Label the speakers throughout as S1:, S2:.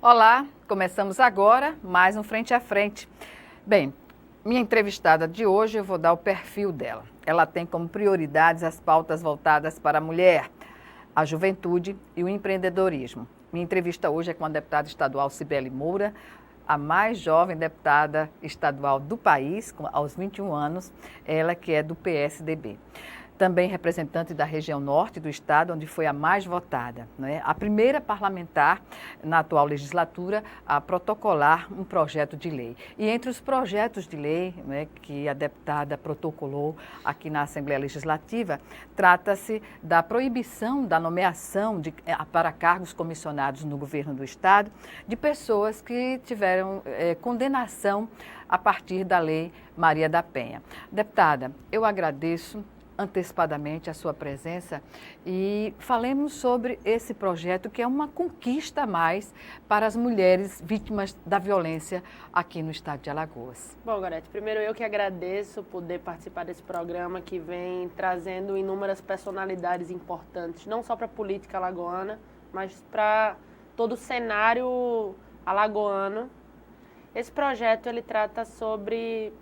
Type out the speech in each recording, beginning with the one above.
S1: Olá, começamos agora mais um Frente a Frente. Bem, minha entrevistada de hoje, eu vou dar o perfil dela. Ela tem como prioridades as pautas voltadas para a mulher, a juventude e o empreendedorismo. Minha entrevista hoje é com a deputada estadual Cibele Moura, a mais jovem deputada estadual do país, aos 21 anos, ela que é do PSDB. Também representante da região norte do estado, onde foi a mais votada, né? A primeira parlamentar na atual legislatura a protocolar um projeto de lei. E entre os projetos de lei, né, que a deputada protocolou aqui na Assembleia Legislativa, trata-se da proibição da nomeação para cargos comissionados no governo do estado de pessoas que tiveram condenação a partir da Lei Maria da Penha. Deputada, eu agradeço antecipadamente a sua presença e falemos sobre esse projeto que é uma conquista a mais para as mulheres vítimas da violência aqui no estado de Alagoas.
S2: Bom, Gorete, primeiro eu que agradeço poder participar desse programa que vem trazendo inúmeras personalidades importantes, não só para a política alagoana, mas para todo o cenário alagoano. Esse projeto ele trata sobre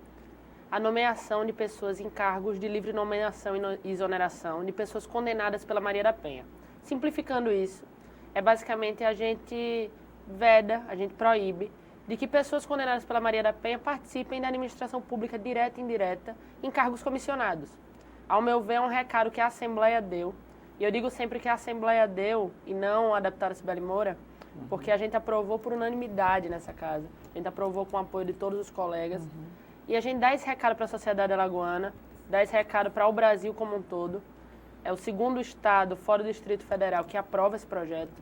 S2: a nomeação de pessoas em cargos de livre nomeação e exoneração de pessoas condenadas pela Maria da Penha. Simplificando isso, é basicamente a gente veda, a gente proíbe de que pessoas condenadas pela Maria da Penha participem da administração pública direta e indireta em cargos comissionados. Ao meu ver, é um recado que a Assembleia deu, e eu digo sempre que a Assembleia deu e não a deputada Cibele Moura, porque a gente aprovou por unanimidade nessa casa, a gente aprovou com o apoio de todos os colegas. E a gente dá esse recado para a sociedade alagoana, dá esse recado para o Brasil como um todo. É o segundo estado fora do Distrito Federal que aprova esse projeto,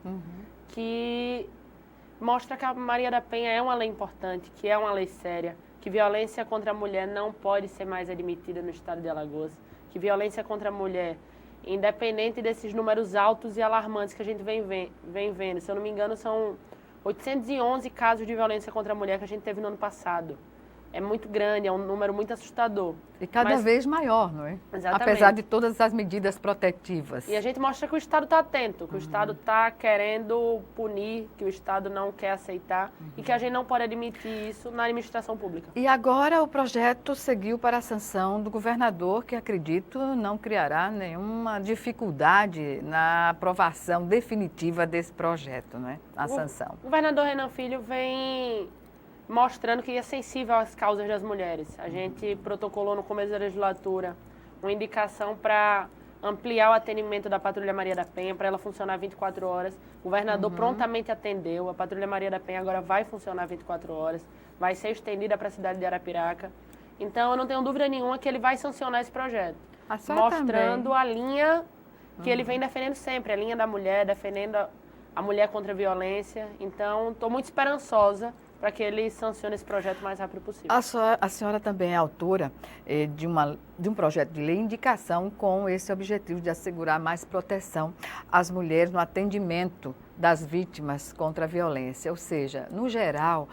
S2: que mostra que a Maria da Penha é uma lei importante, que é uma lei séria, que violência contra a mulher não pode ser mais admitida no estado de Alagoas, que violência contra a mulher, independente desses números altos e alarmantes que a gente vem vendo, se eu não me engano, são 811 casos de violência contra a mulher que a gente teve no ano passado. É muito grande, é um número muito assustador.
S1: E cada vez maior, não é?
S2: Exatamente.
S1: Apesar de todas as medidas protetivas.
S2: E a gente mostra que o Estado está atento, que o Estado está querendo punir, que o Estado não quer aceitar e que a gente não pode admitir isso na administração pública.
S1: E agora o projeto seguiu para a sanção do governador, que acredito não criará nenhuma dificuldade na aprovação definitiva desse projeto, não é? A sanção.
S2: O governador Renan Filho vem mostrando que é sensível às causas das mulheres. A gente protocolou no começo da legislatura uma indicação para ampliar o atendimento da Patrulha Maria da Penha, para ela funcionar 24 horas. O governador prontamente atendeu, a Patrulha Maria da Penha agora vai funcionar 24 horas, vai ser estendida para a cidade de Arapiraca. Então, eu não tenho dúvida nenhuma que ele vai sancionar esse projeto, mostrando também a linha que ele vem defendendo sempre, a linha da mulher, defendendo a mulher contra a violência. Então, estou muito esperançosa para que ele sancione esse projeto o mais rápido possível.
S1: A senhora também é autora de um projeto de lei, indicação com esse objetivo de assegurar mais proteção às mulheres no atendimento das vítimas contra a violência. Ou seja, no geral,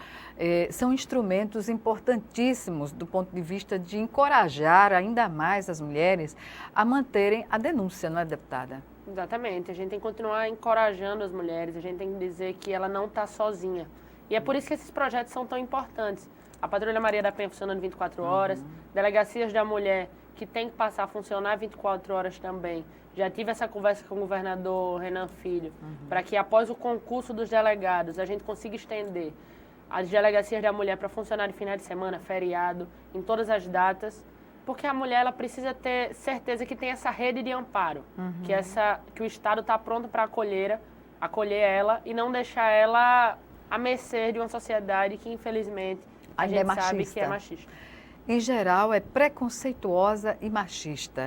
S1: são instrumentos importantíssimos do ponto de vista de encorajar ainda mais as mulheres a manterem a denúncia, não é, deputada?
S2: Exatamente. A gente tem que continuar encorajando as mulheres, a gente tem que dizer que ela não está sozinha. E é por isso que esses projetos são tão importantes. A Patrulha Maria da Penha funcionando 24 horas, delegacias da mulher que tem que passar a funcionar 24 horas também. Já tive essa conversa com o governador Renan Filho, para que após o concurso dos delegados a gente consiga estender as delegacias da mulher para funcionar de final de semana, feriado, em todas as datas, porque a mulher ela precisa ter certeza que tem essa rede de amparo, que o Estado está pronto para acolher ela e não deixar ela a mercê de uma sociedade que, infelizmente, a gente sabe que é machista.
S1: Em geral, é preconceituosa e machista.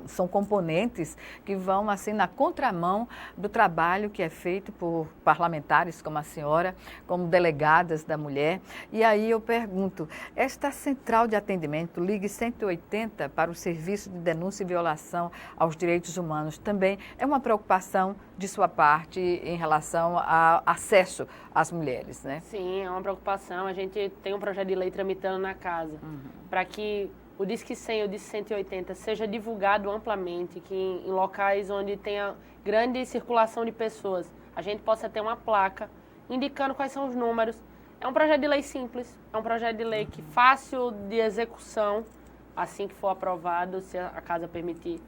S1: São componentes que vão assim na contramão do trabalho que é feito por parlamentares como a senhora, como delegadas da mulher. E aí eu pergunto, esta central de atendimento, Ligue 180 para o Serviço de Denúncia e Violação aos Direitos Humanos, também é uma preocupação de sua parte em relação ao acesso às mulheres, né?
S2: Sim, é uma preocupação. A gente tem um projeto de lei tramitando na casa para que o Disque 100 e o Disque 180 seja divulgado amplamente, que em locais onde tenha grande circulação de pessoas, a gente possa ter uma placa indicando quais são os números. É um projeto de lei simples, é um projeto de lei que fácil de execução, assim que for aprovado, se a casa permitir,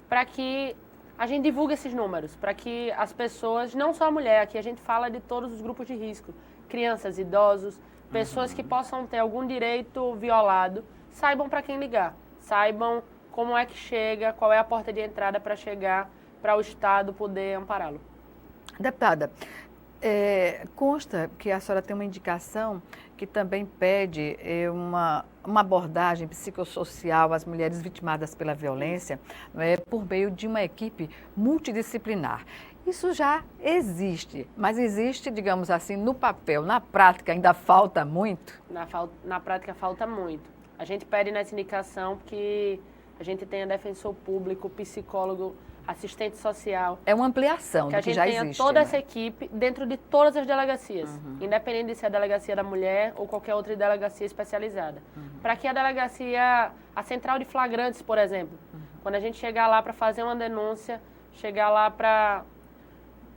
S2: para que a gente divulgue esses números, para que as pessoas, não só a mulher, aqui a gente fala de todos os grupos de risco, crianças, idosos, pessoas que possam ter algum direito violado, saibam para quem ligar, saibam como é que chega, qual é a porta de entrada para chegar, para o Estado poder ampará-lo.
S1: Deputada, consta que a senhora tem uma indicação que também pede uma abordagem psicossocial às mulheres vitimadas pela violência, por meio de uma equipe multidisciplinar. Isso já existe, mas existe, digamos assim, no papel, na prática ainda falta muito?
S2: Na prática falta muito. A gente pede nessa indicação que a gente tenha defensor público, psicólogo, assistente social.
S1: É uma ampliação do que já existe.
S2: Que a gente tenha toda essa equipe dentro de todas as delegacias, independente de ser a delegacia da mulher ou qualquer outra delegacia especializada. Para que a delegacia, a central de flagrantes, por exemplo, quando a gente chegar lá para fazer uma denúncia, chegar lá para...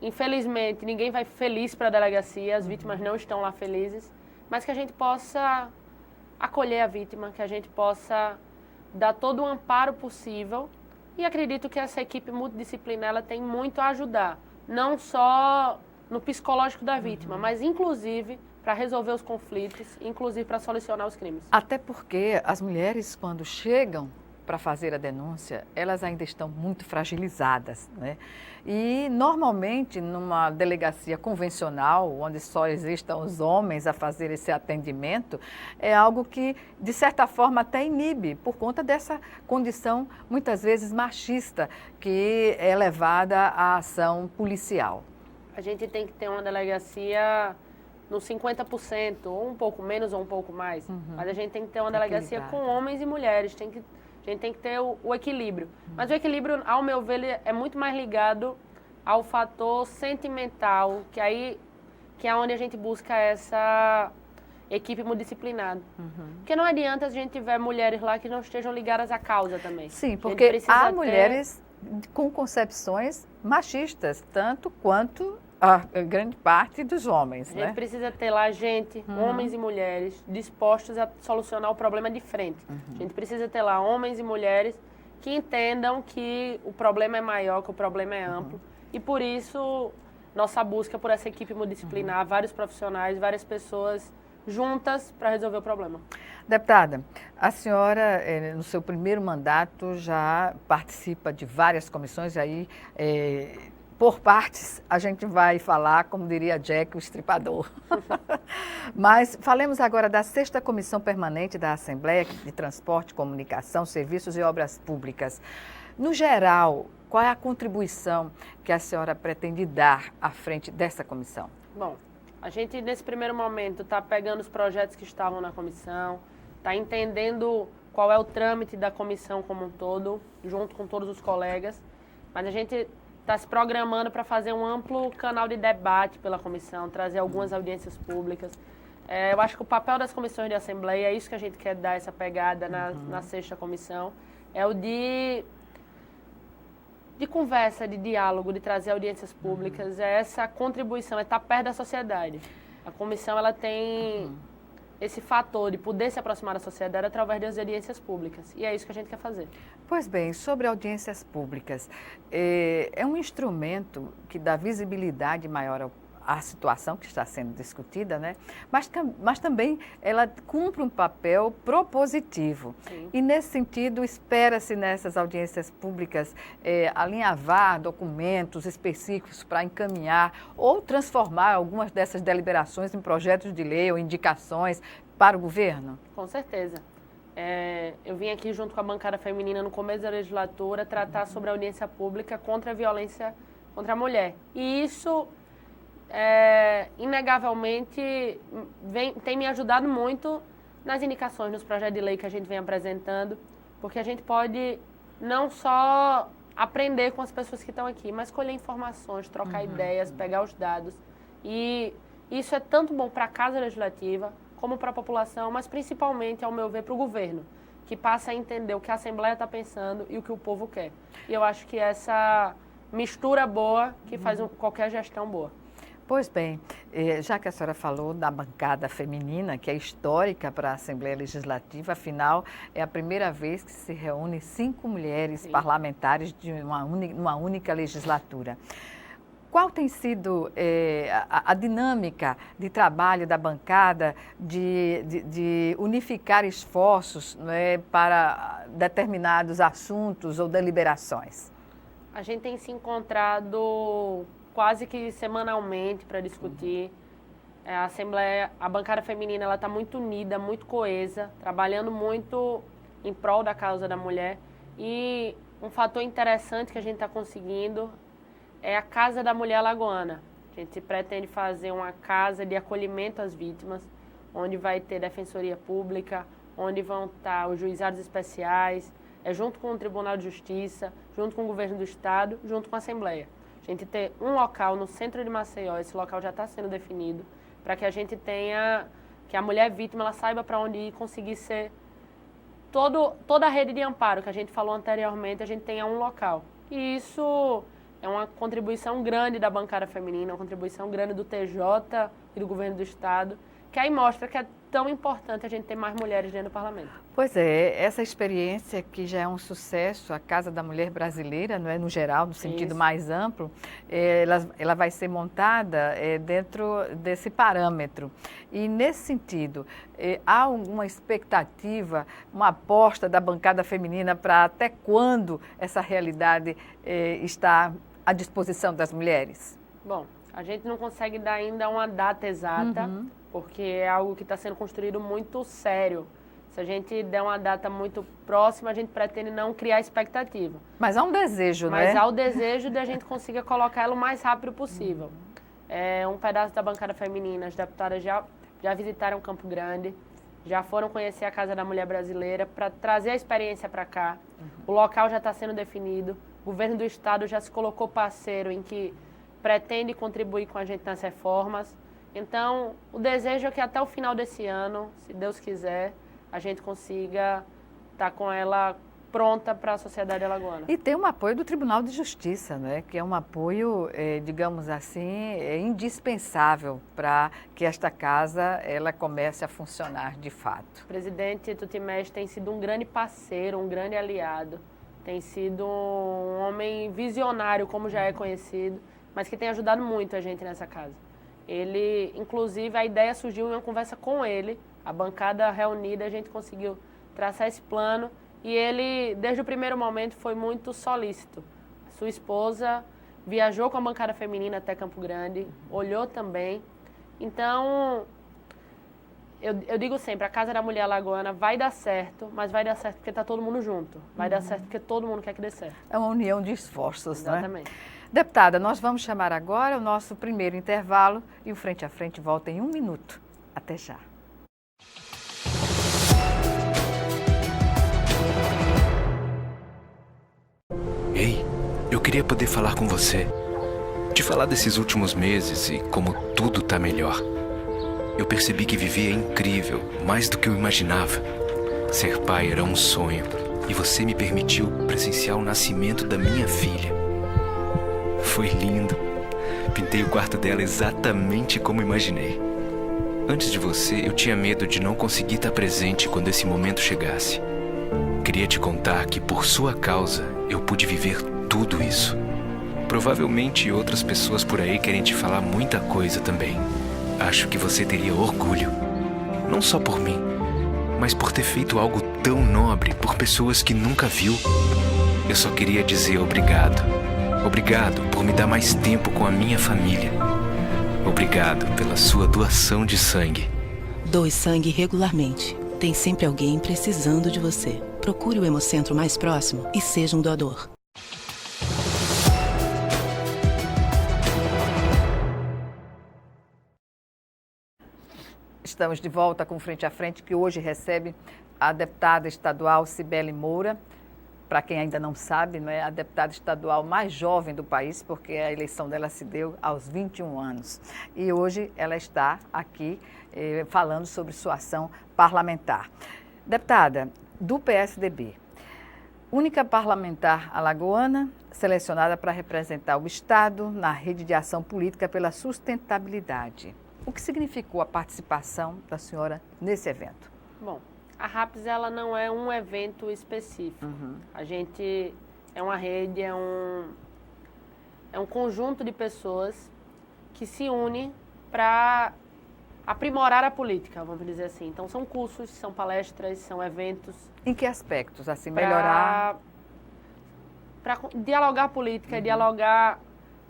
S2: Infelizmente, ninguém vai feliz para a delegacia, as vítimas não estão lá felizes, mas que a gente possa acolher a vítima, que a gente possa dar todo o amparo possível. E acredito que essa equipe multidisciplinar ela tem muito a ajudar, não só no psicológico da vítima, mas inclusive para resolver os conflitos, inclusive para solucionar os crimes.
S1: Até porque as mulheres, quando chegam para fazer a denúncia, elas ainda estão muito fragilizadas, né? E normalmente numa delegacia convencional, onde só existam os homens a fazer esse atendimento, é algo que de certa forma até inibe, por conta dessa condição muitas vezes machista que é levada à ação policial.
S2: A gente tem que ter uma delegacia no 50%, ou um pouco menos ou um pouco mais, mas a gente tem que ter uma delegacia com homens e mulheres, a gente tem que ter o equilíbrio. Mas o equilíbrio, ao meu ver, ele é muito mais ligado ao fator sentimental, que é onde a gente busca essa equipe multidisciplinar. Porque não adianta a gente tiver mulheres lá que não estejam ligadas à causa também.
S1: Sim, porque há mulheres com concepções machistas, tanto quanto a grande parte dos homens.
S2: A gente precisa ter lá gente, homens e mulheres, dispostos a solucionar o problema de frente. A gente precisa ter lá homens e mulheres que entendam que o problema é maior, que o problema é amplo. E por isso, nossa busca por essa equipe multidisciplinar, vários profissionais, várias pessoas juntas para resolver o problema.
S1: Deputada, a senhora, no seu primeiro mandato, já participa de várias comissões, e aí... por partes, a gente vai falar, como diria Jack, o estripador. Mas falemos agora da 6ª Comissão Permanente da Assembleia de Transporte, Comunicação, Serviços e Obras Públicas. No geral, qual é a contribuição que a senhora pretende dar à frente dessa comissão?
S2: Bom, a gente, nesse primeiro momento, está pegando os projetos que estavam na comissão, está entendendo qual é o trâmite da comissão como um todo, junto com todos os colegas, mas a gente está se programando para fazer um amplo canal de debate pela comissão, trazer algumas audiências públicas. Eu acho que o papel das comissões de assembleia, é isso que a gente quer dar essa pegada na 6ª comissão, é o de conversa, de diálogo, de trazer audiências públicas, é essa contribuição, é estar perto da sociedade. A comissão ela tem esse fator de poder se aproximar da sociedade através das audiências públicas. E é isso que a gente quer fazer.
S1: Pois bem, sobre audiências públicas, é um instrumento que dá visibilidade maior à situação que está sendo discutida, né? Mas também ela cumpre um papel propositivo.
S2: Sim.
S1: E nesse sentido, espera-se nessas audiências públicas alinhavar documentos específicos para encaminhar ou transformar algumas dessas deliberações em projetos de lei ou indicações para o governo?
S2: Com certeza. Eu vim aqui junto com a bancada feminina no começo da legislatura tratar sobre a audiência pública contra a violência contra a mulher. E isso, inegavelmente, tem me ajudado muito nas indicações, nos projetos de lei que a gente vem apresentando, porque a gente pode não só aprender com as pessoas que estão aqui, mas colher informações, trocar ideias, pegar os dados. E isso é tanto bom para a Casa Legislativa, como para a população, mas principalmente, ao meu ver, para o governo, que passa a entender o que a Assembleia está pensando e o que o povo quer. E eu acho que essa mistura boa que faz qualquer gestão boa.
S1: Pois bem, já que a senhora falou da bancada feminina, que é histórica para a Assembleia Legislativa, afinal, é a primeira vez que se reúne 5 mulheres parlamentares de uma única legislatura. Qual tem sido a dinâmica de trabalho da bancada de unificar esforços, né, para determinados assuntos ou deliberações?
S2: A gente tem se encontrado quase que semanalmente para discutir. A Assembleia, a bancada feminina, ela está muito unida, muito coesa, trabalhando muito em prol da causa da mulher. E um fator interessante que a gente está conseguindo é a Casa da Mulher Alagoana. A gente pretende fazer uma casa de acolhimento às vítimas, onde vai ter defensoria pública, onde vão estar os juizados especiais, junto com o Tribunal de Justiça, junto com o Governo do Estado, junto com a Assembleia. A gente ter um local no centro de Maceió, esse local já está sendo definido, para que a gente tenha, que a mulher vítima ela saiba para onde ir, conseguir ser toda a rede de amparo que a gente falou anteriormente, a gente tenha um local. E isso é uma contribuição grande da bancada feminina, uma contribuição grande do TJ e do Governo do Estado, que aí mostra que é tão importante a gente ter mais mulheres dentro do parlamento.
S1: Pois é, essa experiência que já é um sucesso, a Casa da Mulher Brasileira, não é, no geral, no sentido mais amplo, ela vai ser montada dentro desse parâmetro. E nesse sentido, há alguma expectativa, uma aposta da bancada feminina para até quando essa realidade está à disposição das mulheres?
S2: Bom, a gente não consegue dar ainda uma data exata, porque é algo que está sendo construído muito sério. Se a gente der uma data muito próxima, a gente pretende não criar expectativa.
S1: Mas há um desejo,
S2: né? Mas
S1: há
S2: o desejo de a gente consiga colocar ela o mais rápido possível. Um pedaço da bancada feminina, as deputadas já visitaram Campo Grande, já foram conhecer a Casa da Mulher Brasileira para trazer a experiência para cá. O local já está sendo definido. O Governo do Estado já se colocou parceiro em que pretende contribuir com a gente nas reformas. Então, o desejo é que até o final desse ano, se Deus quiser, a gente consiga estar com ela pronta para a sociedade alagoana.
S1: E tem um apoio do Tribunal de Justiça, né, que é um apoio, digamos assim, indispensável para que esta casa ela comece a funcionar de fato.
S2: O presidente Tutmés tem sido um grande parceiro, um grande aliado, tem sido um homem visionário, como já é conhecido, mas que tem ajudado muito a gente nessa casa. Ele, inclusive, a ideia surgiu em uma conversa com ele, a bancada reunida, a gente conseguiu traçar esse plano e ele, desde o primeiro momento, foi muito solícito. Sua esposa viajou com a bancada feminina até Campo Grande, olhou também. Então, eu digo sempre, a Casa da Mulher Alagoana vai dar certo, mas vai dar certo porque está todo mundo junto. Vai dar certo porque todo mundo quer que dê certo.
S1: É uma união de esforços, não é?
S2: Exatamente.
S1: Deputada, nós vamos chamar agora o nosso primeiro intervalo e o Frente a Frente volta em 1 minuto. Até já.
S3: Ei, eu queria poder falar com você. Te falar desses últimos meses e como tudo tá melhor. Eu percebi que vivia incrível, mais do que eu imaginava. Ser pai era um sonho e você me permitiu presenciar o nascimento da minha filha. Foi lindo. Pintei o quarto dela exatamente como imaginei. Antes de você, eu tinha medo de não conseguir estar presente quando esse momento chegasse. Queria te contar que, por sua causa, eu pude viver tudo isso. Provavelmente outras pessoas por aí querem te falar muita coisa também. Acho que você teria orgulho. Não só por mim, mas por ter feito algo tão nobre por pessoas que nunca viu. Eu só queria dizer obrigado. Obrigado por me dar mais tempo com a minha família. Obrigado pela sua doação de sangue.
S4: Doe sangue regularmente. Tem sempre alguém precisando de você. Procure o Hemocentro mais próximo e seja um doador.
S1: Estamos de volta com Frente a Frente, que hoje recebe a deputada estadual Cibele Moura. Para quem ainda não sabe, não é a deputada estadual mais jovem do país, porque a eleição dela se deu aos 21 anos. E hoje ela está aqui falando sobre sua ação parlamentar. Deputada, do PSDB, única parlamentar alagoana selecionada para representar o Estado na rede de ação política pela sustentabilidade. O que significou a participação da senhora nesse evento?
S2: Bom, a RAPS ela não é um evento específico. A gente é uma rede, é um conjunto de pessoas que se unem para aprimorar a política, vamos dizer assim. Então, são cursos, são palestras, são eventos.
S1: Em que aspectos? Assim, melhorar?
S2: Para dialogar a política, dialogar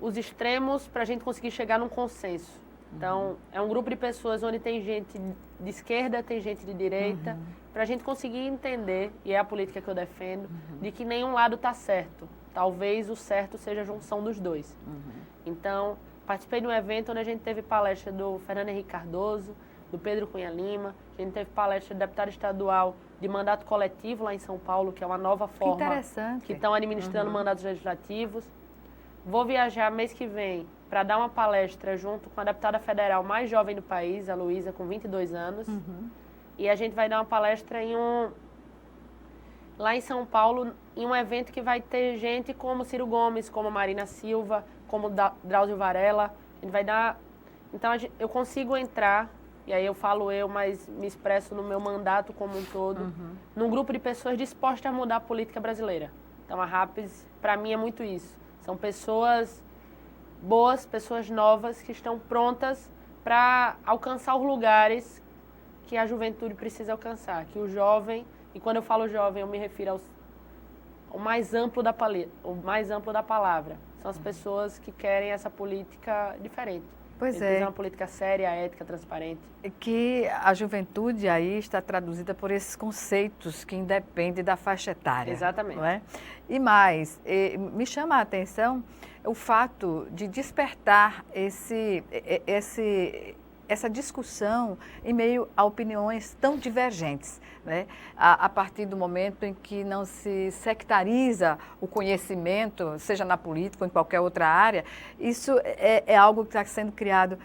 S2: os extremos para a gente conseguir chegar num consenso. Então, é um grupo de pessoas onde tem gente de esquerda, tem gente de direita, para a gente conseguir entender, e é a política que eu defendo, de que nenhum lado está certo. Talvez o certo seja a junção dos dois. Então, participei de um evento onde a gente teve palestra do Fernando Henrique Cardoso, do Pedro Cunha Lima, a gente teve palestra do deputado estadual de mandato coletivo lá em São Paulo, que é uma nova forma que estão administrando mandatos legislativos. Vou viajar mês que vem para dar uma palestra junto com a deputada federal mais jovem do país, a Luísa, com 22 anos. E a gente vai dar uma palestra lá em São Paulo, em um evento que vai ter gente como Ciro Gomes, como Marina Silva, como Drauzio Varela. A gente vai dar... Então, eu consigo entrar, e aí eu falo mas me expresso no meu mandato como um todo, num grupo de pessoas dispostas a mudar a política brasileira. Então, a RAPS, para mim, é muito isso. São pessoas boas, pessoas novas, que estão prontas para alcançar os lugares que a juventude precisa alcançar, que o jovem, e quando eu falo jovem, eu me refiro ao mais amplo da palavra. São as pessoas que querem essa política diferente.
S1: Pois
S2: é. Uma política séria, ética, transparente.
S1: Que a juventude aí está traduzida por esses conceitos que independem da faixa etária.
S2: Exatamente.
S1: Não é? E mais, me chama a atenção o fato de despertar essa discussão em meio a opiniões tão divergentes, né? A partir do momento em que não se sectariza o conhecimento, seja na política ou em qualquer outra área. Isso é algo que está sendo criado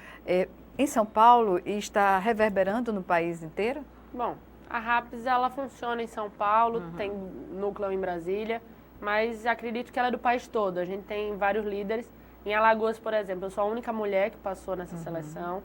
S1: em São Paulo e está reverberando no país inteiro?
S2: Bom, a RAPS ela funciona em São Paulo, tem núcleo em Brasília, mas acredito que ela é do país todo. A gente tem vários líderes. Em Alagoas, por exemplo, eu sou a única mulher que passou nessa seleção.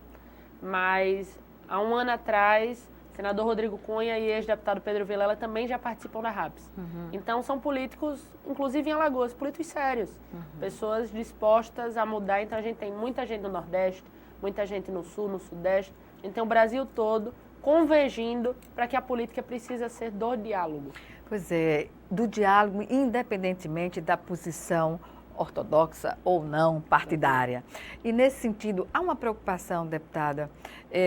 S2: Mas, há um ano atrás, o senador Rodrigo Cunha e ex-deputado Pedro Vilela também já participam da RAPS. Então, são políticos, inclusive em Alagoas, políticos sérios. Pessoas dispostas a mudar. Então, a gente tem muita gente no Nordeste, muita gente no Sul, no Sudeste. A gente tem o Brasil todo convergindo para que a política precisa ser do diálogo.
S1: Pois é, do diálogo, independentemente da posição ortodoxa ou não partidária. E nesse sentido, há uma preocupação, deputada,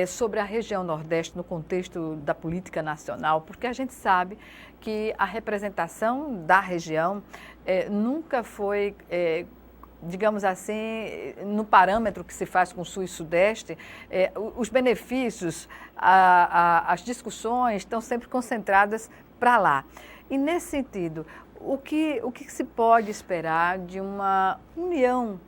S1: sobre a região Nordeste no contexto da política nacional, porque a gente sabe que a representação da região nunca foi, digamos assim, no parâmetro que se faz com o Sul e Sudeste. Os benefícios, as discussões estão sempre concentradas para lá. E nesse sentido, o que se pode esperar de uma união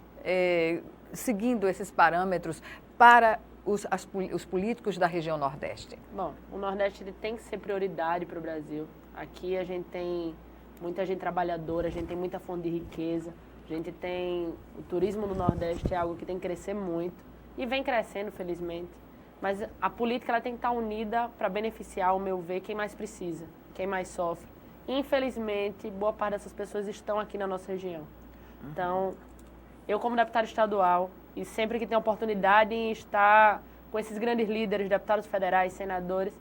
S1: seguindo esses parâmetros para os políticos da região Nordeste?
S2: Bom, o Nordeste ele tem que ser prioridade para o Brasil. Aqui a gente tem muita gente trabalhadora, a gente tem muita fonte de riqueza, a gente tem... O turismo no Nordeste é algo que tem que crescer muito e vem crescendo, felizmente. Mas a política ela tem que estar unida para beneficiar, ao meu ver, quem mais precisa, quem mais sofre. Infelizmente, boa parte dessas pessoas estão aqui na nossa região. Então, eu como deputada estadual, e sempre que tenho oportunidade em estar com esses grandes líderes, deputados federais, senadores,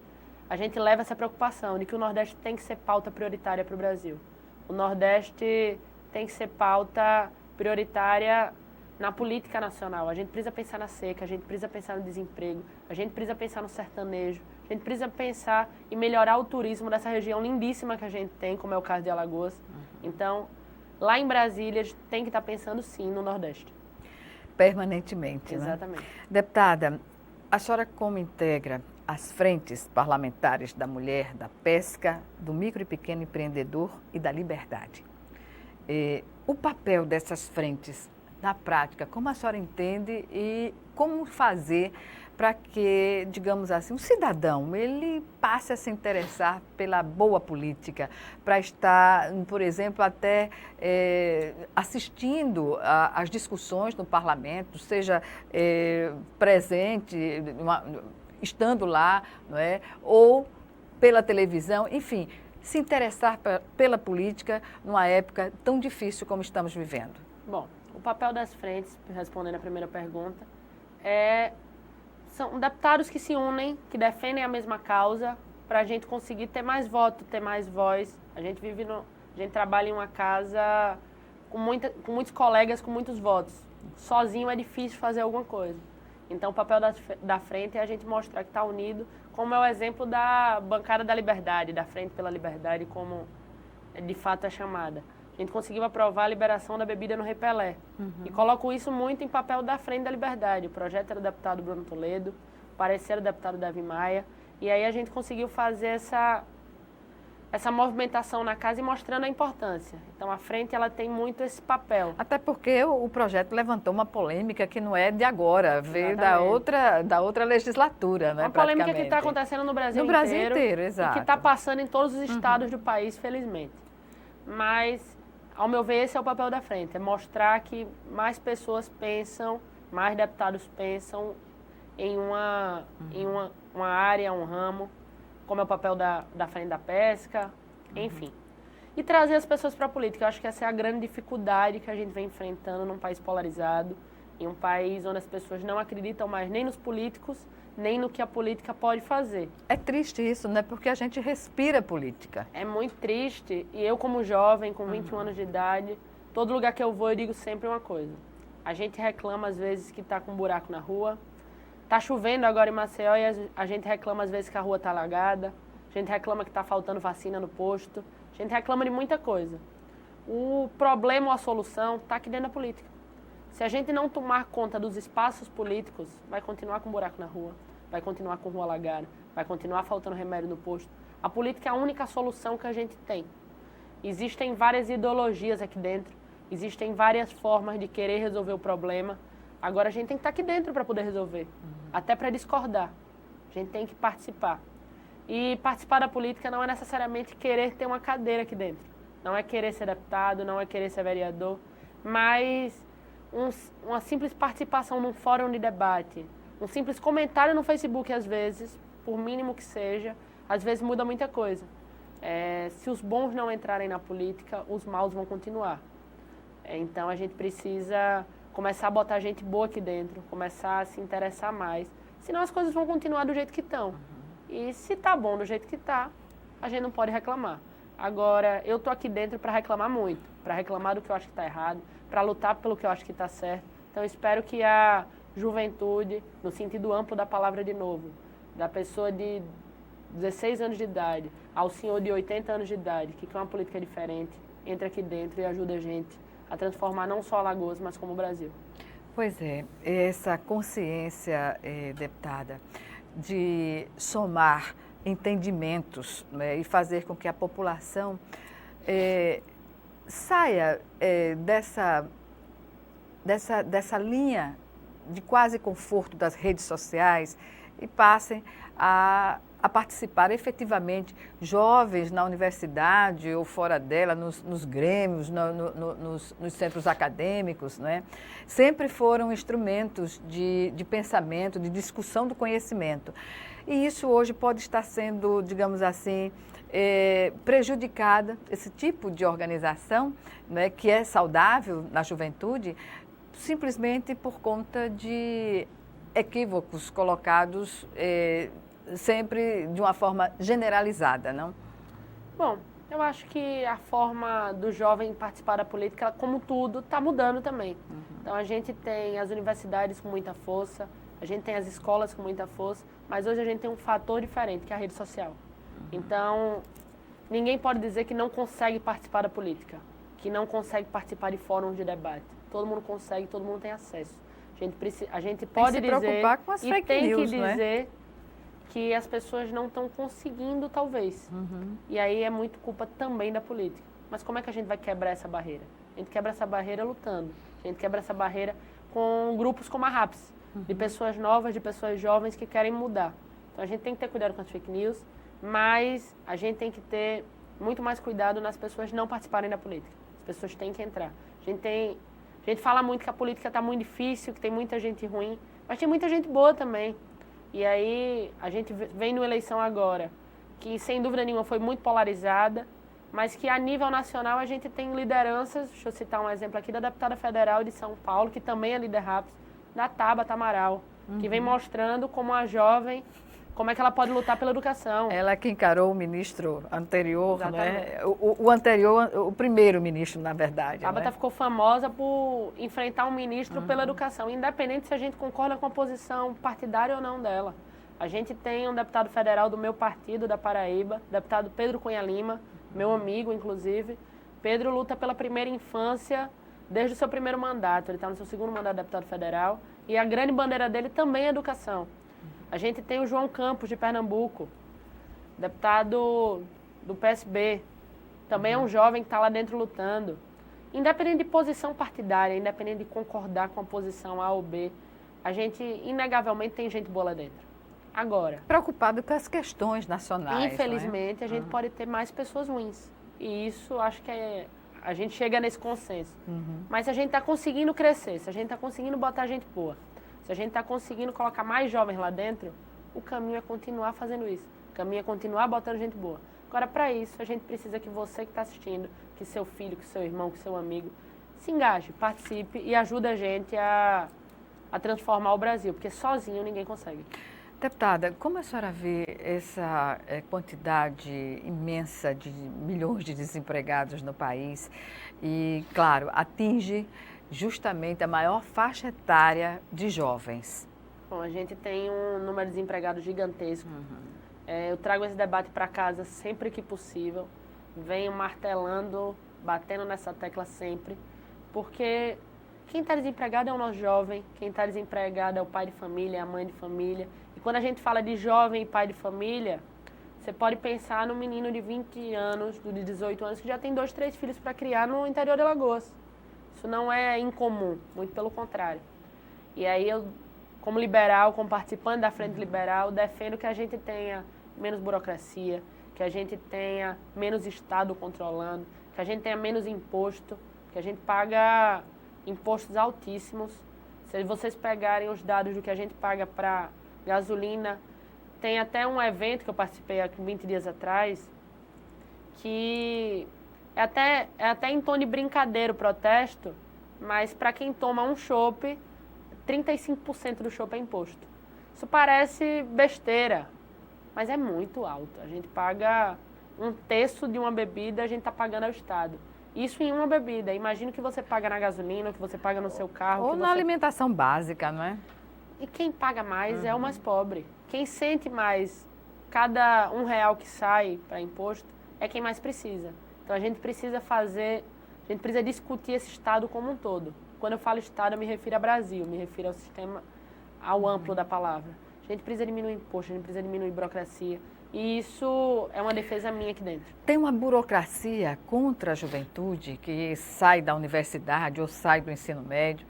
S2: a gente leva essa preocupação de que o Nordeste tem que ser pauta prioritária para o Brasil. O Nordeste tem que ser pauta prioritária na política nacional. A gente precisa pensar na seca, a gente precisa pensar no desemprego, a gente precisa pensar no sertanejo, a gente precisa pensar em melhorar o turismo dessa região lindíssima que a gente tem, como é o caso de Alagoas. Então, lá em Brasília, a gente tem que estar pensando sim no Nordeste.
S1: Permanentemente,
S2: Exatamente.
S1: Né? Deputada, a senhora como integra as frentes parlamentares da mulher, da pesca, do micro e pequeno empreendedor e da liberdade. O papel dessas frentes na prática, como a senhora entende e como fazer para que, digamos assim, um cidadão, ele passe a se interessar pela boa política, para estar, por exemplo, até assistindo às discussões no parlamento, seja presente, estando lá, não é? Ou pela televisão, enfim, se interessar pela política numa época tão difícil como estamos vivendo.
S2: Bom, o papel das frentes, respondendo a primeira pergunta, são deputados que se unem, que defendem a mesma causa, para a gente conseguir ter mais voto, ter mais voz. A gente trabalha em uma casa com muitos colegas, com muitos votos. Sozinho é difícil fazer alguma coisa. Então, o papel da frente é a gente mostrar que está unido, como é o exemplo da bancada da liberdade, da Frente pela Liberdade, como de fato é chamada. A gente conseguiu aprovar a liberação da bebida no Repelé. E coloco isso muito em papel da Frente da Liberdade. O projeto era do deputado Bruno Toledo, o parecer era do deputado Davi Maia. E aí a gente conseguiu fazer essa movimentação na casa e mostrando a importância. Então, a Frente ela tem muito esse papel.
S1: Até porque o projeto levantou uma polêmica que não é de agora, veio da outra legislatura, né?
S2: Uma polêmica que está acontecendo no Brasil inteiro.
S1: No Brasil inteiro, exato.
S2: E que está passando em todos os estados do país, felizmente. Mas, ao meu ver, esse é o papel da frente, é mostrar que mais pessoas pensam, mais deputados pensam em uma área, um ramo, como é o papel da Frente da Pesca, enfim. E trazer as pessoas para a política. Eu acho que essa é a grande dificuldade que a gente vem enfrentando num país polarizado, em um país onde as pessoas não acreditam mais nem nos políticos, nem no que a política pode fazer.
S1: É triste isso, né? Porque a gente respira política.
S2: É muito triste. E eu, como jovem, com 21 anos de idade, todo lugar que eu vou, eu digo sempre uma coisa. A gente reclama, às vezes, que está com um buraco na rua. Está chovendo agora em Maceió e a gente reclama, às vezes, que a rua está alagada. A gente reclama que está faltando vacina no posto. A gente reclama de muita coisa. O problema ou a solução está aqui dentro da política. Se a gente não tomar conta dos espaços políticos, vai continuar com buraco na rua, vai continuar com rua alagada, vai continuar faltando remédio no posto. A política é a única solução que a gente tem. Existem várias ideologias aqui dentro, existem várias formas de querer resolver o problema. Agora a gente tem que estar aqui dentro para poder resolver, até para discordar. A gente tem que participar. E participar da política não é necessariamente querer ter uma cadeira aqui dentro. Não é querer ser deputado, não é querer ser vereador, mas uma simples participação num fórum de debate, um simples comentário no Facebook, às vezes, por mínimo que seja, às vezes muda muita coisa. Se os bons não entrarem na política, os maus vão continuar. Então, a gente precisa começar a botar gente boa aqui dentro, começar a se interessar mais. Senão, as coisas vão continuar do jeito que estão. E se tá bom do jeito que tá, a gente não pode reclamar. Agora, eu tô aqui dentro para reclamar muito, para reclamar do que eu acho que está errado, para lutar pelo que eu acho que está certo. Então, espero que a juventude, no sentido amplo da palavra de novo, da pessoa de 16 anos de idade ao senhor de 80 anos de idade, que quer uma política diferente, entre aqui dentro e ajude a gente a transformar não só Alagoas, mas como o Brasil.
S1: Pois é, essa consciência, deputada, de somar entendimentos, né, e fazer com que a população saia dessa linha de quase conforto das redes sociais e passem a participar efetivamente, jovens na universidade ou fora dela, nos grêmios, nos centros acadêmicos, né? Sempre foram instrumentos de pensamento, de discussão do conhecimento. E isso hoje pode estar sendo, digamos assim, prejudicada, esse tipo de organização, né, que é saudável na juventude, simplesmente por conta de equívocos colocados sempre de uma forma generalizada, não?
S2: Bom, eu acho que a forma do jovem participar da política, como tudo, está mudando também. Então, a gente tem as universidades com muita força, a gente tem as escolas com muita força, mas hoje a gente tem um fator diferente, que é a rede social. Então, ninguém pode dizer que não consegue participar da política, que não consegue participar de fóruns de debate. Todo mundo consegue, todo mundo tem acesso. A gente pode dizer
S1: preocupar com as
S2: e
S1: fake
S2: tem
S1: news,
S2: que dizer que as pessoas não estão conseguindo, talvez. E aí é muito culpa também da política. Mas como é que a gente vai quebrar essa barreira? A gente quebra essa barreira lutando. A gente quebra essa barreira com grupos como a RAPS, de pessoas novas, de pessoas jovens que querem mudar. Então a gente tem que ter cuidado com as fake news, mas a gente tem que ter muito mais cuidado nas pessoas não participarem da política. As pessoas têm que entrar. A gente fala muito que a política está muito difícil, que tem muita gente ruim, mas tem muita gente boa também. E aí a gente vem numa eleição agora, que sem dúvida nenhuma foi muito polarizada, mas que a nível nacional a gente tem lideranças, deixa eu citar um exemplo aqui da deputada federal de São Paulo, que também é líder RAPS, da Tabata Amaral, que vem mostrando como a jovem, como é que ela pode lutar pela educação.
S1: Ela é que encarou o ministro anterior, né? O anterior, o primeiro ministro, na verdade.
S2: Tabata ficou famosa por enfrentar um ministro pela educação, independente se a gente concorda com a posição partidária ou não dela. A gente tem um deputado federal do meu partido, da Paraíba, deputado Pedro Cunha Lima, meu amigo, inclusive. Pedro luta pela primeira infância desde o seu primeiro mandato. Ele está no seu segundo mandato de deputado federal. E a grande bandeira dele também é educação. A gente tem o João Campos, de Pernambuco, deputado do PSB. Também é um jovem que está lá dentro lutando. Independente de posição partidária, independente de concordar com a posição A ou B, a gente, inegavelmente, tem gente boa lá dentro. Agora,
S1: preocupado com as questões nacionais.
S2: Infelizmente, a gente pode ter mais pessoas ruins. E isso, acho que a gente chega nesse consenso. Mas se a gente está conseguindo crescer, se a gente está conseguindo botar gente boa, se a gente está conseguindo colocar mais jovens lá dentro, o caminho é continuar fazendo isso. O caminho é continuar botando gente boa. Agora, para isso, a gente precisa que você que está assistindo, que seu filho, que seu irmão, que seu amigo, se engaje, participe e ajude a gente a transformar o Brasil, porque sozinho ninguém consegue.
S1: Deputada, como a senhora vê essa quantidade imensa de milhões de desempregados no país e, claro, atinge justamente a maior faixa etária de jovens?
S2: Bom, a gente tem um número de desempregados gigantesco. Eu trago esse debate para casa sempre que possível, venho martelando, batendo nessa tecla sempre, porque quem está desempregado é o nosso jovem, quem está desempregado é o pai de família, é a mãe de família. E quando a gente fala de jovem e pai de família, você pode pensar no menino de 20 anos, de 18 anos, que já tem 2, 3 filhos para criar no interior de Alagoas. Isso não é incomum, muito pelo contrário. E aí eu, como liberal, como participante da Frente Liberal, defendo que a gente tenha menos burocracia, que a gente tenha menos Estado controlando, que a gente tenha menos imposto, que a gente paga impostos altíssimos. Se vocês pegarem os dados do que a gente paga para gasolina, tem até um evento que eu participei há 20 dias atrás, que é até em tom de brincadeira o protesto, mas para quem toma um chopp, 35% do chopp é imposto. Isso parece besteira, mas é muito alto. A gente paga 1/3 de uma bebida, a gente está pagando ao Estado. Isso em uma bebida. Imagina o que você paga na gasolina, o que você paga no seu carro.
S1: Ou na alimentação básica, não é?
S2: E quem paga mais é o mais pobre. Quem sente mais cada R$1 que sai para imposto é quem mais precisa. Então a gente precisa discutir esse Estado como um todo. Quando eu falo Estado, eu me refiro ao Brasil, me refiro ao sistema, ao amplo da palavra. A gente precisa diminuir imposto, a gente precisa diminuir burocracia. E isso é uma defesa minha aqui dentro.
S1: Tem uma burocracia contra a juventude que sai da universidade ou sai do ensino médio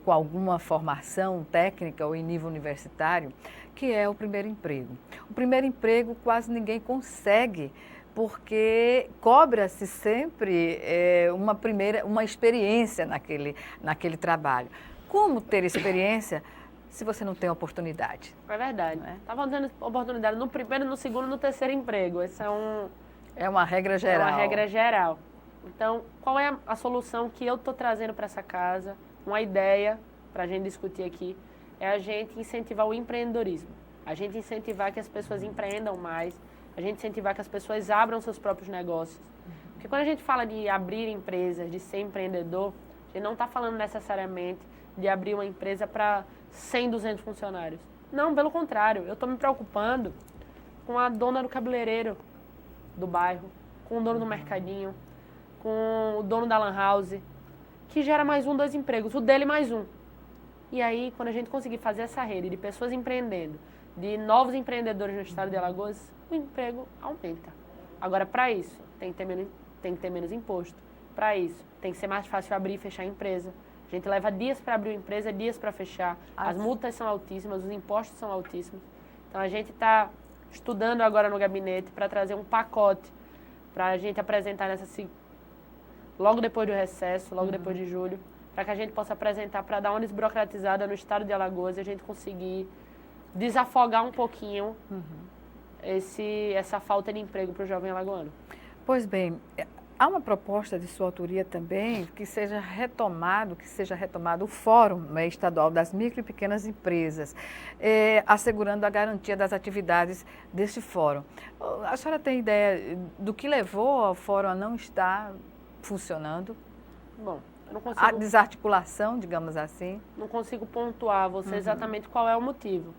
S1: com alguma formação técnica ou em nível universitário, que é o primeiro emprego. O primeiro emprego quase ninguém consegue, porque cobra-se sempre uma experiência naquele trabalho. Como ter experiência se você não tem oportunidade?
S2: É verdade. Está faltando oportunidade no primeiro, no segundo e no terceiro emprego. Essa
S1: é uma regra geral.
S2: É uma regra geral. Então, qual é a solução que eu estou trazendo para essa casa? Uma ideia para a gente discutir aqui é a gente incentivar o empreendedorismo. A gente incentivar que as pessoas empreendam mais, a gente incentivar que as pessoas abram seus próprios negócios. Porque quando a gente fala de abrir empresas, de ser empreendedor, a gente não está falando necessariamente de abrir uma empresa para 100, 200 funcionários. Não, pelo contrário, eu estou me preocupando com a dona do cabeleireiro do bairro, com o dono do mercadinho, com o dono da lan house, que gera mais 1, 2 empregos, o dele mais um. E aí, quando a gente conseguir fazer essa rede de pessoas empreendendo, de novos empreendedores no estado de Alagoas, o emprego aumenta. Agora, para isso, tem que ter menos tem que ter menos imposto. Para isso, tem que ser mais fácil abrir e fechar a empresa. A gente leva dias para abrir uma empresa, dias para fechar. As multas são altíssimas, os impostos são altíssimos. Então, a gente está estudando agora no gabinete para trazer um pacote para a gente apresentar logo depois do recesso, logo depois de julho, para que a gente possa apresentar para dar uma desburocratizada no estado de Alagoas e a gente conseguir desafogar um pouquinho essa falta de emprego para o jovem alagoano.
S1: Pois bem, há uma proposta de sua autoria também que seja retomado o Fórum Estadual das Micro e Pequenas Empresas, assegurando a garantia das atividades deste fórum. A senhora tem ideia do que levou ao fórum a não estar funcionando?
S2: Bom, eu não consigo...
S1: A desarticulação, digamos assim?
S2: Não consigo pontuar você exatamente qual é o motivo.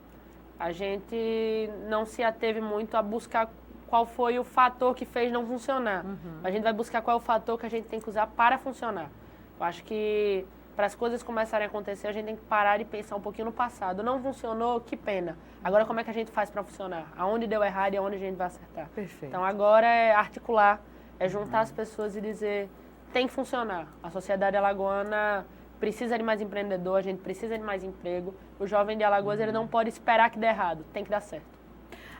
S2: A gente não se ateve muito a buscar qual foi o fator que fez não funcionar. A gente vai buscar qual é o fator que a gente tem que usar para funcionar. Eu acho que para as coisas começarem a acontecer, a gente tem que parar e pensar um pouquinho no passado. Não funcionou, que pena. Agora, como é que a gente faz para funcionar? Aonde deu errado e aonde a gente vai acertar?
S1: Perfeito.
S2: Então, agora é articular, é juntar as pessoas e dizer, tem que funcionar. A sociedade alagoana precisa de mais empreendedor, a gente precisa de mais emprego. O jovem de Alagoas, ele não pode esperar que dê errado, tem que dar certo.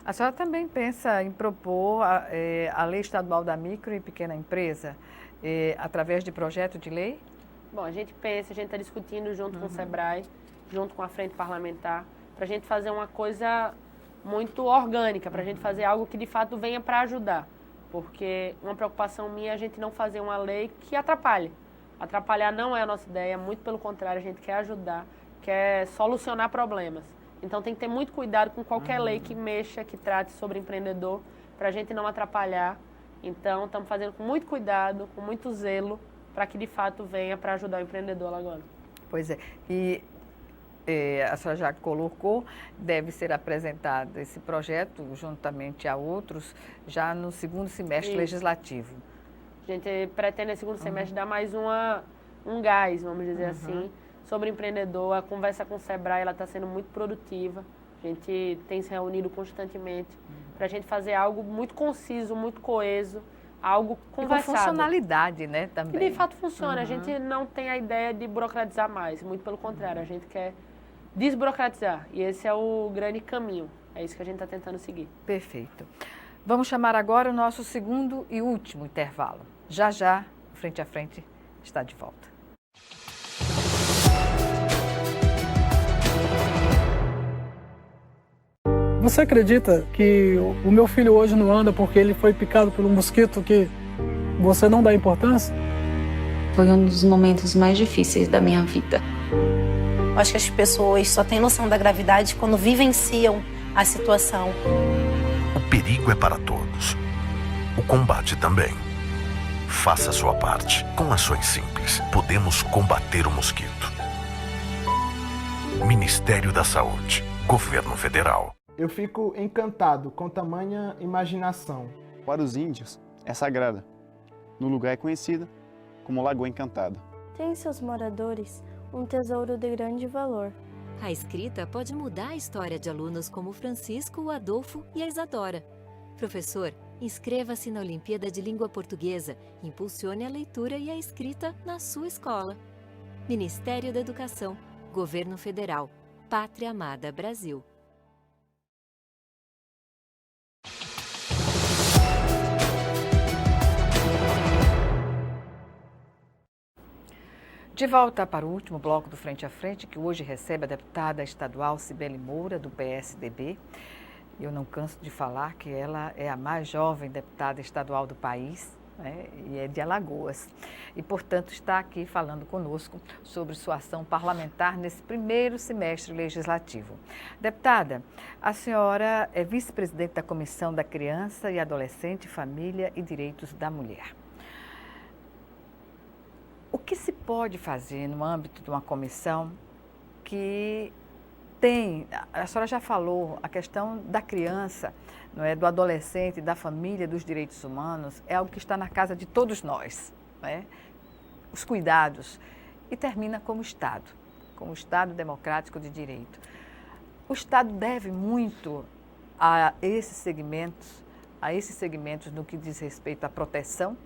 S1: A senhora também pensa em propor a Lei Estadual da Micro e Pequena Empresa através de projeto de lei?
S2: Bom, a gente pensa, a gente está discutindo junto com o SEBRAE, junto com a Frente Parlamentar, para a gente fazer uma coisa muito orgânica, para a gente fazer algo que de fato venha para ajudar. Porque uma preocupação minha é a gente não fazer uma lei que atrapalhe. Atrapalhar não é a nossa ideia, muito pelo contrário, a gente quer ajudar, quer solucionar problemas. Então tem que ter muito cuidado com qualquer lei que mexa, que trate sobre empreendedor, para a gente não atrapalhar. Então estamos fazendo com muito cuidado, com muito zelo, para que de fato venha para ajudar o empreendedor alagoano.
S1: Pois é, e a senhora já colocou, deve ser apresentado esse projeto, juntamente a outros, já no segundo semestre legislativo.
S2: A gente pretende, no segundo semestre, dar mais um gás, vamos dizer assim, sobre empreendedor. A conversa com o SEBRAE está sendo muito produtiva. A gente tem se reunido constantemente para a gente fazer algo muito conciso, muito coeso, algo conversado.
S1: E com funcionalidade, né, também.
S2: Que de fato funciona. A gente não tem a ideia de burocratizar mais, muito pelo contrário. A gente quer desburocratizar e esse é o grande caminho. É isso que a gente está tentando seguir.
S1: Perfeito. Vamos chamar agora o nosso segundo e último intervalo. Já já, Frente a Frente está de volta.
S5: Você acredita que o meu filho hoje não anda porque ele foi picado por um mosquito que você não dá importância?
S6: Foi um dos momentos mais difíceis da minha vida.
S7: Acho que as pessoas só têm noção da gravidade quando vivenciam a situação.
S8: O perigo é para todos. O combate também. Faça a sua parte. Com ações simples, podemos combater o mosquito. Ministério da Saúde. Governo Federal.
S9: Eu fico encantado com tamanha imaginação.
S10: Para os índios, é sagrada. No lugar é conhecida como Lagoa Encantada.
S11: Tem em seus moradores um tesouro de grande valor.
S12: A escrita pode mudar a história de alunos como o Francisco, o Adolfo e a Isadora. Professor, inscreva-se na Olimpíada de Língua Portuguesa. Impulsione a leitura e a escrita na sua escola. Ministério da Educação, Governo Federal, Pátria Amada Brasil.
S1: De volta para o último bloco do Frente a Frente, que hoje recebe a deputada estadual Cibele Moura, do PSDB. Eu não canso de falar que ela é a mais jovem deputada estadual do país, né, e é de Alagoas. E, portanto, está aqui falando conosco sobre sua ação parlamentar nesse primeiro semestre legislativo. Deputada, a senhora é vice-presidente da Comissão da Criança e Adolescente, Família e Direitos da Mulher. O que se pode fazer no âmbito de uma comissão que tem, a senhora já falou, a questão da criança, não é, do adolescente, da família, dos direitos humanos, é algo que está na casa de todos nós, não é? Os cuidados, e termina como Estado democrático de direito. O Estado deve muito a esses segmentos no que diz respeito à proteção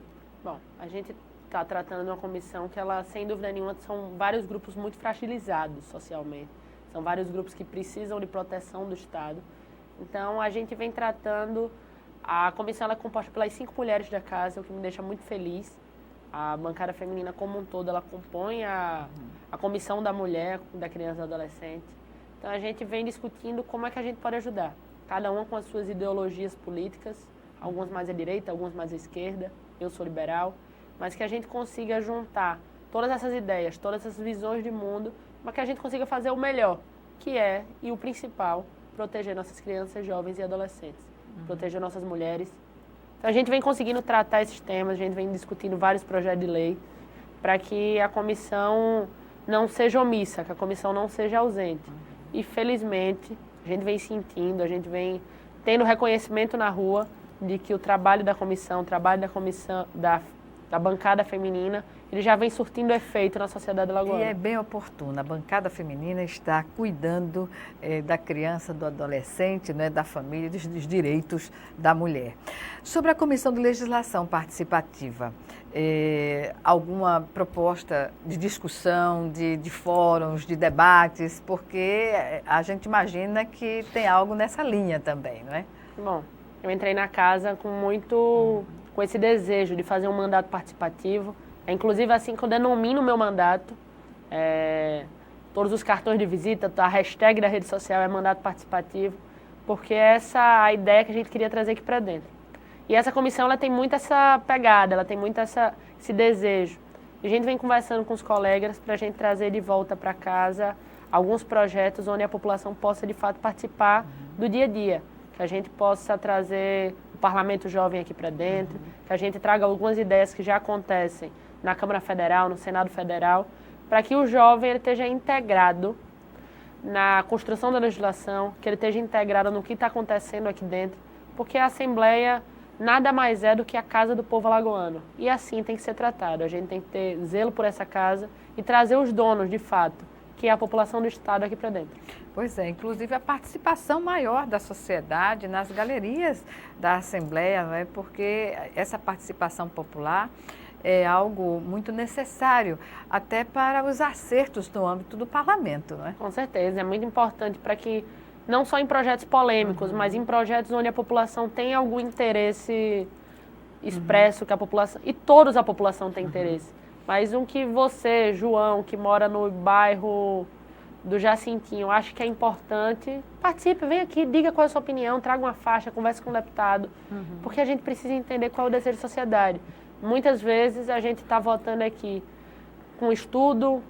S2: Bom, a gente está tratando de uma comissão que ela, sem dúvida nenhuma, são vários grupos muito fragilizados socialmente. São vários grupos que precisam de proteção do Estado. Então, a gente vem tratando... A comissão ela é composta pelas 5 mulheres da casa, o que me deixa muito feliz. A bancada feminina como um todo, ela compõe a comissão da mulher, da criança e do adolescente. Então, a gente vem discutindo como é que a gente pode ajudar. Cada uma com as suas ideologias políticas, algumas mais à direita, algumas mais à esquerda. Eu sou liberal. Mas que a gente consiga juntar todas essas ideias, todas essas visões de mundo, mas que a gente consiga fazer o melhor, que é, e o principal, proteger nossas crianças, jovens e adolescentes. Proteger nossas mulheres. Então, a gente vem conseguindo tratar esses temas, a gente vem discutindo vários projetos de lei para que a comissão não seja omissa, que a comissão não seja ausente. E, felizmente, a gente vem sentindo, a gente vem tendo reconhecimento na rua de que o trabalho da comissão, da bancada feminina, ele já vem surtindo efeito na sociedade alagoana.
S1: E é bem oportuno. A bancada feminina está cuidando da criança, do adolescente, né, da família, dos direitos da mulher. Sobre a Comissão de Legislação Participativa, alguma proposta de discussão, de fóruns, de debates, porque a gente imagina que tem algo nessa linha também, não é?
S2: Bom, eu entrei na casa com esse desejo de fazer um mandato participativo. É inclusive assim que eu denomino o meu mandato. Todos os cartões de visita, a hashtag da rede social é mandato participativo, porque essa é a ideia que a gente queria trazer aqui para dentro. E essa comissão ela tem muito essa pegada, ela tem muito esse desejo. E a gente vem conversando com os colegas para a gente trazer de volta para casa alguns projetos onde a população possa de fato participar do dia a dia. Que a gente possa trazer o Parlamento Jovem aqui para dentro, que a gente traga algumas ideias que já acontecem na Câmara Federal, no Senado Federal, para que o jovem ele esteja integrado na construção da legislação, que ele esteja integrado no que está acontecendo aqui dentro, porque a Assembleia nada mais é do que a casa do povo alagoano. E assim tem que ser tratado. A gente tem que ter zelo por essa casa e trazer os donos, de fato, que é a população do Estado aqui para dentro.
S1: Pois é, inclusive a participação maior da sociedade nas galerias da Assembleia, não é? Porque essa participação popular é algo muito necessário, até para os acertos no âmbito do parlamento, não é?
S2: Com certeza, é muito importante para que, não só em projetos polêmicos, mas em projetos onde a população tem algum interesse expresso, que a população, e todos a população tem interesse, mas um que você, João, que mora no bairro do Jacintinho, acha que é importante, participe, vem aqui, diga qual é a sua opinião, traga uma faixa, converse com o deputado, porque a gente precisa entender qual é o desejo da sociedade. Muitas vezes a gente está votando aqui com estudo,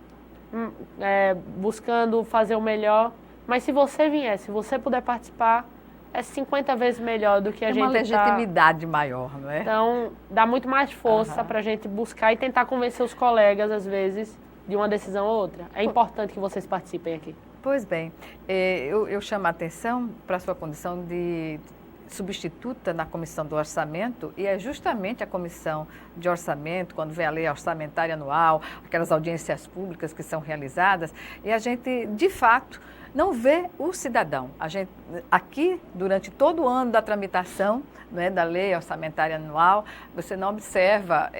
S2: buscando fazer o melhor, mas se você vier, se você puder participar, é 50 vezes melhor do que a gente
S1: uma legitimidade maior, não é?
S2: Então, dá muito mais força para a gente buscar e tentar convencer os colegas, às vezes, de uma decisão ou outra. É importante que vocês participem aqui.
S1: Pois bem, eu chamo a atenção para a sua condição de substituta na Comissão do Orçamento, e é justamente a Comissão de Orçamento, quando vem a lei orçamentária anual, aquelas audiências públicas que são realizadas, e a gente, de fato, não vê o cidadão. A gente, aqui, durante todo o ano da tramitação, né, da lei orçamentária anual, você não observa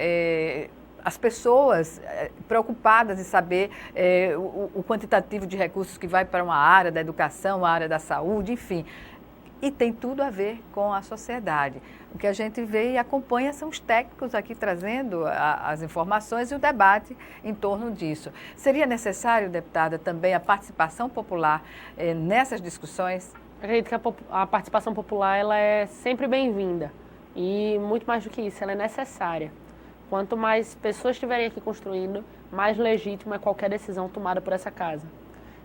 S1: as pessoas preocupadas em saber o quantitativo de recursos que vai para uma área da educação, uma área da saúde, enfim. E tem tudo a ver com a sociedade. O que a gente vê e acompanha são os técnicos aqui trazendo as informações e o debate em torno disso. Seria necessário, deputada, também a participação popular nessas discussões?
S2: Acredito que a participação popular ela é sempre bem-vinda. E muito mais do que isso, ela é necessária. Quanto mais pessoas estiverem aqui construindo, mais legítimo é qualquer decisão tomada por essa casa.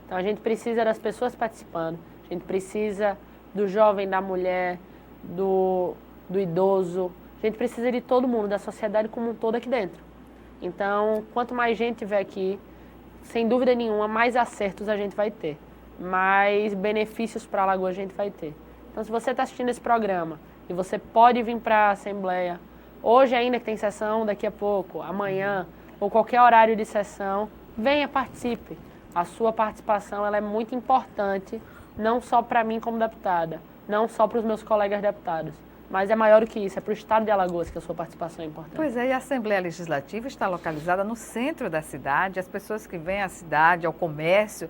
S2: Então a gente precisa das pessoas participando, a gente precisa do jovem, da mulher, do idoso. A gente precisa de todo mundo, da sociedade como um todo aqui dentro. Então, quanto mais gente tiver aqui, sem dúvida nenhuma, mais acertos a gente vai ter. Mais benefícios para a Alagoas a gente vai ter. Então, se você está assistindo esse programa e você pode vir para a Assembleia, hoje ainda que tem sessão, daqui a pouco, amanhã, ou qualquer horário de sessão, venha, participe. A sua participação ela é muito importante, não só para mim como deputada, não só para os meus colegas deputados, mas é maior do que isso, é para o estado de Alagoas que a sua participação é importante.
S1: Pois é, e a Assembleia Legislativa está localizada no centro da cidade. As pessoas que vêm à cidade, ao comércio,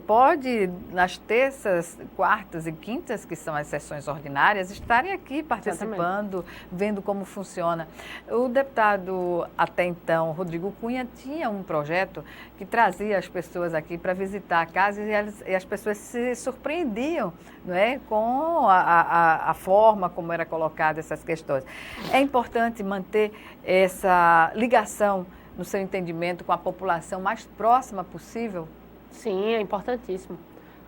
S1: pode, nas terças, quartas e quintas, que são as sessões ordinárias, estarem aqui participando, vendo como funciona. O deputado, até então, Rodrigo Cunha, tinha um projeto que trazia as pessoas aqui para visitar a casa e as pessoas se surpreendiam, não é, com a forma como era colocada essas questões. É importante manter essa ligação, no seu entendimento, com a população mais próxima possível?
S2: Sim, é importantíssimo.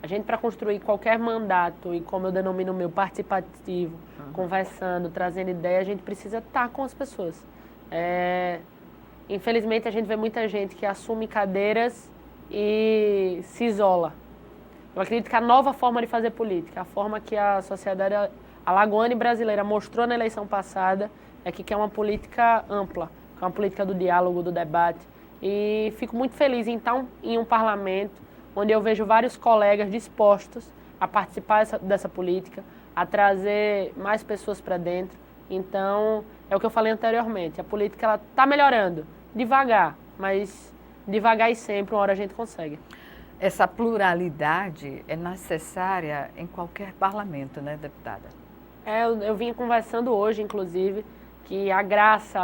S2: A gente, para construir qualquer mandato, e como eu denomino o meu, participativo, conversando, trazendo ideia, a gente precisa estar com as pessoas. Infelizmente, a gente vê muita gente que assume cadeiras e se isola. Eu acredito que a nova forma de fazer política, a forma que a sociedade alagoana e brasileira mostrou na eleição passada, é que é uma política ampla, que é uma política do diálogo, do debate. E fico muito feliz em estar em um parlamento onde eu vejo vários colegas dispostos a participar dessa política, a trazer mais pessoas para dentro. Então, é o que eu falei anteriormente, a política está melhorando, devagar, mas devagar e sempre, uma hora a gente consegue.
S1: Essa pluralidade é necessária em qualquer parlamento, né, deputada?
S2: Eu vinha conversando hoje, inclusive, que a graça,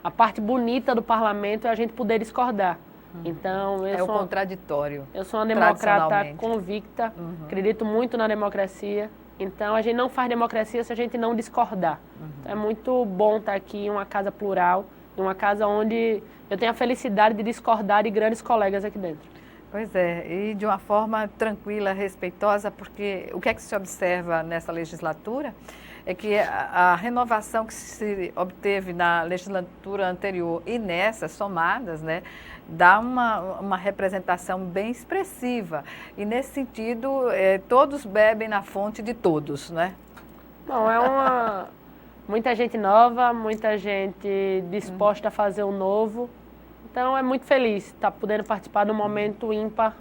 S2: a parte bonita do parlamento é a gente poder discordar. Então,
S1: o contraditório.
S2: Eu sou uma democrata convicta, acredito muito na democracia. Então, a gente não faz democracia se a gente não discordar. Então, é muito bom estar aqui em uma casa plural, em uma casa onde eu tenho a felicidade de discordar de grandes colegas aqui dentro.
S1: Pois é, e de uma forma tranquila, respeitosa, porque o que é que se observa nessa legislatura é que a renovação que se obteve na legislatura anterior e nessas somadas, né, dá uma representação bem expressiva. E nesse sentido, todos bebem na fonte de todos, né?
S2: Bom, muita gente nova, muita gente disposta a fazer o novo. Então, é muito feliz estar podendo participar de um momento ímpar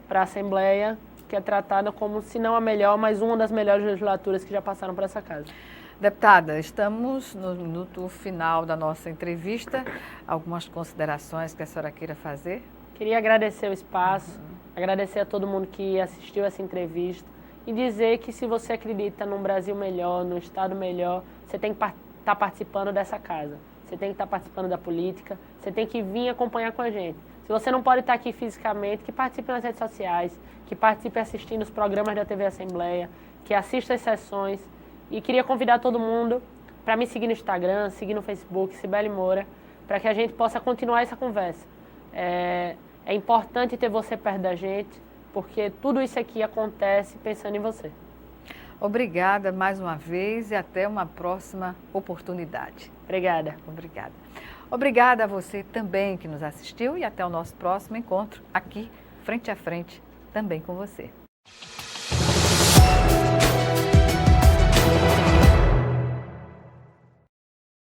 S2: para a Assembleia, que é tratada como, se não a melhor, mas uma das melhores legislaturas que já passaram por essa casa.
S1: Deputada, estamos no minuto final da nossa entrevista. Algumas considerações que a senhora queira fazer?
S2: Queria agradecer o espaço, agradecer a todo mundo que assistiu essa entrevista e dizer que se você acredita num Brasil melhor, num Estado melhor, você tem que estar participando dessa casa. Você tem que estar participando da política, você tem que vir acompanhar com a gente. Se você não pode estar aqui fisicamente, que participe nas redes sociais, que participe assistindo os programas da TV Assembleia, que assista as sessões. E queria convidar todo mundo para me seguir no Instagram, seguir no Facebook, Cibele Moura, para que a gente possa continuar essa conversa. É importante ter você perto da gente, porque tudo isso aqui acontece pensando em você.
S1: Obrigada mais uma vez e até uma próxima oportunidade.
S2: Obrigada.
S1: Obrigada. Obrigada a você também que nos assistiu e até o nosso próximo encontro aqui, frente a frente, também com você.